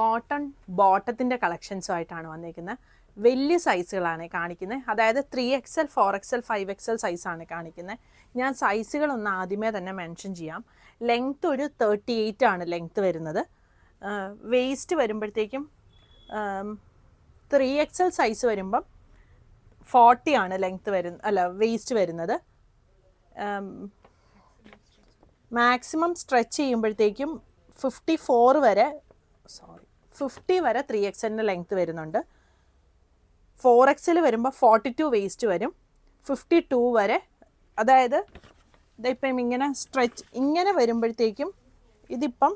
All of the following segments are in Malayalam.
കോട്ടൺ ബോട്ടത്തിൻ്റെ കളക്ഷൻസുമായിട്ടാണ് വന്നിരിക്കുന്നത്. വലിയ സൈസുകളാണ് കാണിക്കുന്നത്. അതായത് 3XL 4XL 5XL സൈസാണ് കാണിക്കുന്നത്. ഞാൻ സൈസുകളൊന്ന് ആദ്യമേ തന്നെ മെൻഷൻ ചെയ്യാം. ലെങ്ത്ത് ഒരു 38 ആണ് ലെങ്ത്ത് വരുന്നത്. വേസ്റ്റ് വരുമ്പോഴത്തേക്കും 3XL സൈസ് വരുമ്പം 40 ആണ് ലെങ്ത്ത് വേസ്റ്റ് വരുന്നത്. മാക്സിമം സ്ട്രെച്ച് ചെയ്യുമ്പോഴത്തേക്കും 50 വരെ 3XLൻ്റെ ലെങ്ത്ത് വരുന്നുണ്ട്. 4XL വരുമ്പോൾ 42 വേസ്റ്റ് വരും. 52 വരെ, അതായത് ഇതിപ്പം ഇങ്ങനെ ഇങ്ങനെ വരുമ്പോഴത്തേക്കും ഇതിപ്പം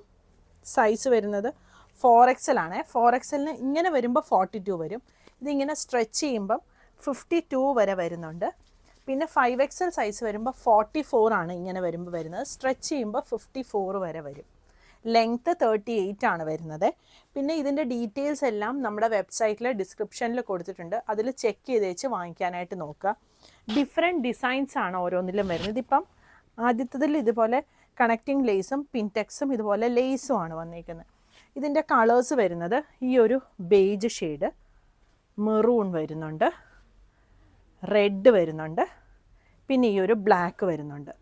സൈസ് വരുന്നത് 4XL ആണ്. 4XLന് ഇങ്ങനെ വരുമ്പോൾ 42 വരും. ഇതിങ്ങനെ സ്ട്രെച്ച് ചെയ്യുമ്പം 52 വരെ വരുന്നുണ്ട്. പിന്നെ 5XL സൈസ് വരുമ്പോൾ 44 ആണ് ഇങ്ങനെ വരുമ്പോൾ വരുന്നത്. സ്ട്രെച്ച് ചെയ്യുമ്പോൾ 54 വരെ വരും. ലെങ്ത്ത് 38 ആണ് വരുന്നത്. പിന്നെ ഇതിൻ്റെ ഡീറ്റെയിൽസ് എല്ലാം നമ്മുടെ വെബ്സൈറ്റിൽ ഡിസ്ക്രിപ്ഷനിൽ കൊടുത്തിട്ടുണ്ട്. അതിൽ ചെക്ക് ചെയ്ത് വെച്ച് വാങ്ങിക്കാനായിട്ട് നോക്കുക. ഡിഫറെൻറ്റ് ഡിസൈൻസ് ആണ് ഓരോന്നിലും വരുന്നത്. ഇതിപ്പം ആദ്യത്തതിൽ ഇതുപോലെ കണക്റ്റിംഗ് ലേസും പിൻടെക്സും ഇതുപോലെ ലേസും ആണ് വന്നിരിക്കുന്നത്. ഇതിൻ്റെ കളേഴ്സ് വരുന്നത് ഈ ഒരു ബേജ് ഷെയ്ഡ്, മെറൂൺ വരുന്നുണ്ട്, റെഡ് വരുന്നുണ്ട്, പിന്നെ ഈ ഒരു ബ്ലാക്ക് വരുന്നുണ്ട്.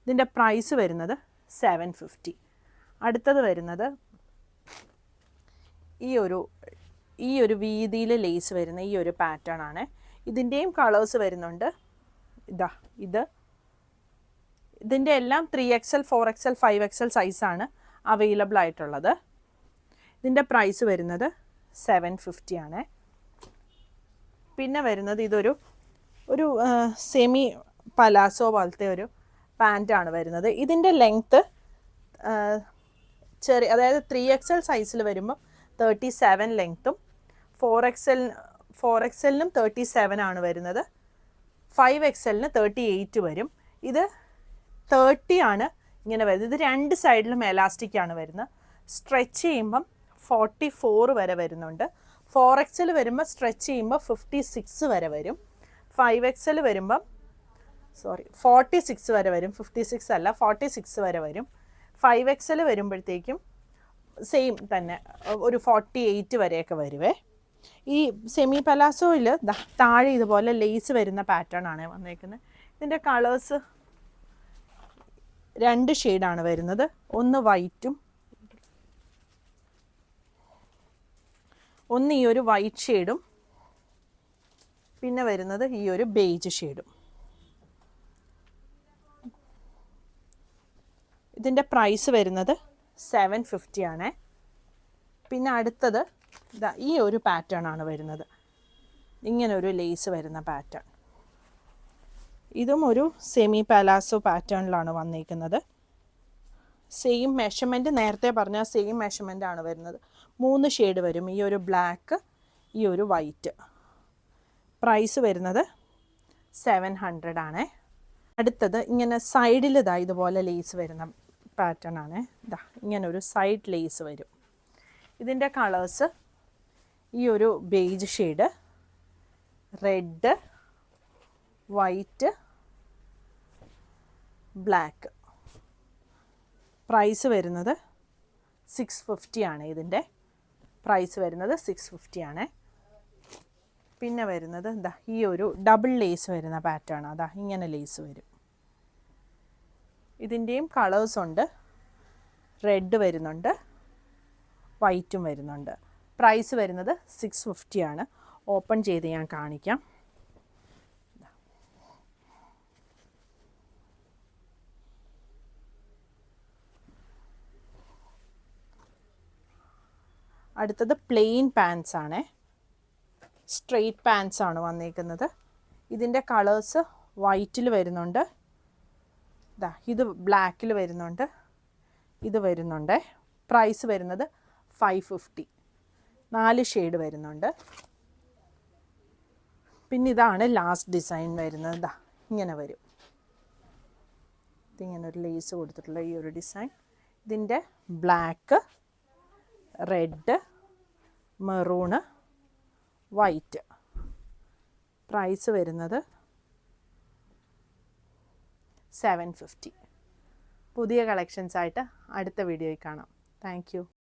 ഇതിൻ്റെ പ്രൈസ് വരുന്നത് 750. അടുത്തത് വരുന്നത് ഈ ഒരു വീതിയിൽ ലേസ് വരുന്ന ഈ ഒരു പാറ്റേൺ ആണ്. ഇതിൻ്റെയും കളേഴ്സ് വരുന്നുണ്ട്. ഇതിൻ്റെ എല്ലാം 3XL 4XL 5XL സൈസാണ് അവൈലബിൾ ആയിട്ടുള്ളത്. ഇതിൻ്റെ പ്രൈസ് വരുന്നത് 750 ആണ്. പിന്നെ വരുന്നത് ഇതൊരു സെമി പലാസോ പോലത്തെ ഒരു പാൻറ്റാണ് വരുന്നത്. ഇതിൻ്റെ ലെങ്ത്ത് അതായത് 3XL സൈസിൽ വരുമ്പോൾ 37 ലെങ്ത്തും 4XLനും 37 ആണ് വരുന്നത്. 5XLന് 38 വരും. ഇത് 30 ആണ് ഇങ്ങനെ വരുന്നത്. ഇത് രണ്ട് സൈഡിലും എലാസ്റ്റിക് ആണ് വരുന്നത്. സ്ട്രെച്ച് ചെയ്യുമ്പം 44 വരെ വരുന്നുണ്ട്. 4XL വരുമ്പോൾ സ്ട്രെച്ച് ചെയ്യുമ്പോൾ 56 വരെ വരും. 5XL വരുമ്പം 46 വരെ വരും. 56 അല്ല, 46 വരെ വരും. 5XL വരുമ്പോഴത്തേക്കും സെയിം തന്നെ ഒരു 48 വരെയൊക്കെ വരുവേ. ഈ സെമി പലാസോയിൽ താഴെ ഇതുപോലെ ലേസ് വരുന്ന പാറ്റേൺ ആണ് വന്നേക്കുന്നത്. ഇതിൻ്റെ കളേഴ്സ് 2 ഷെയ്ഡാണ് വരുന്നത്. ഒന്ന് വൈറ്റും ഒന്ന് ഈ ഒരു വൈറ്റ് ഷെയ്ഡും പിന്നെ വരുന്നത് ഈ ഒരു ബേജ് ഷെയ്ഡും. ഇതിൻ്റെ പ്രൈസ് വരുന്നത് 750 ആണ്. പിന്നെ അടുത്തത് ഈ ഒരു പാറ്റേൺ ആണ് വരുന്നത്. ഇങ്ങനൊരു ലേസ് വരുന്ന പാറ്റേൺ. ഇതും ഒരു സെമി പാലാസോ പാറ്റേണിലാണ് വന്നിരിക്കുന്നത്. സെയിം മെഷർമെൻറ്റ്, നേരത്തെ പറഞ്ഞ സെയിം മെഷർമെൻ്റ് ആണ് വരുന്നത്. 3 ഷെയ്ഡ് വരും. ഈ ഒരു ബ്ലാക്ക്, ഈ ഒരു വൈറ്റ്. പ്രൈസ് വരുന്നത് 700 ആണ്. അടുത്തത് ഇങ്ങനെ സൈഡിൽ ഇതുപോലെ ലേസ് വരുന്ന പാറ്റേൺ ആണ്. ഇങ്ങനൊരു സൈഡ് ലേസ് വരും. ഇതിൻ്റെ കളേഴ്സ് ഈ ഒരു beige shade, red, white, black. Price വരുന്നത് 650 ആണ്. ഇതിൻ്റെ പ്രൈസ് വരുന്നത് 650 ആണ്. പിന്നെ വരുന്നത് ഈ ഒരു ഡബിൾ ലേസ് വരുന്ന പാറ്റേൺ. ഇങ്ങനെ ലേസ് വരും. ഇതിൻ്റെയും കളേഴ്സ് ഉണ്ട്. റെഡ് വരുന്നുണ്ട്, വൈറ്റും വരുന്നുണ്ട്. പ്രൈസ് വരുന്നത് 650 ആണ്. ഓപ്പൺ ചെയ്ത് ഞാൻ കാണിക്കാം. അടുത്തത് പ്ലെയിൻ പാൻസ് ആണ്. സ്ട്രെയിറ്റ് പാൻസ് ആണ് വന്നിരിക്കുന്നത്. ഇതിൻ്റെ കളേഴ്സ് വൈറ്റിൽ വരുന്നുണ്ട്, ഇത് ബ്ലാക്കിൽ വരുന്നുണ്ട്, ഇത് വരുന്നുണ്ട്. പ്രൈസ് വരുന്നത് 550. 4 ഷെയ്ഡ് വരുന്നുണ്ട്. പിന്നെ ഇതാണ് ലാസ്റ്റ് ഡിസൈൻ വരുന്നത്. ഇങ്ങനെ വരും. ഇതിങ്ങനെ ഒരു ലേസ് കൊടുത്തിട്ടുള്ള ഈ ഒരു ഡിസൈൻ. ഇതിൻ്റെ black, red, maroon, white. Price വരുന്നത് 750. പുതിയ കളക്ഷൻസായിട്ട് അടുത്ത വീഡിയോയിൽ കാണാം. Thank U.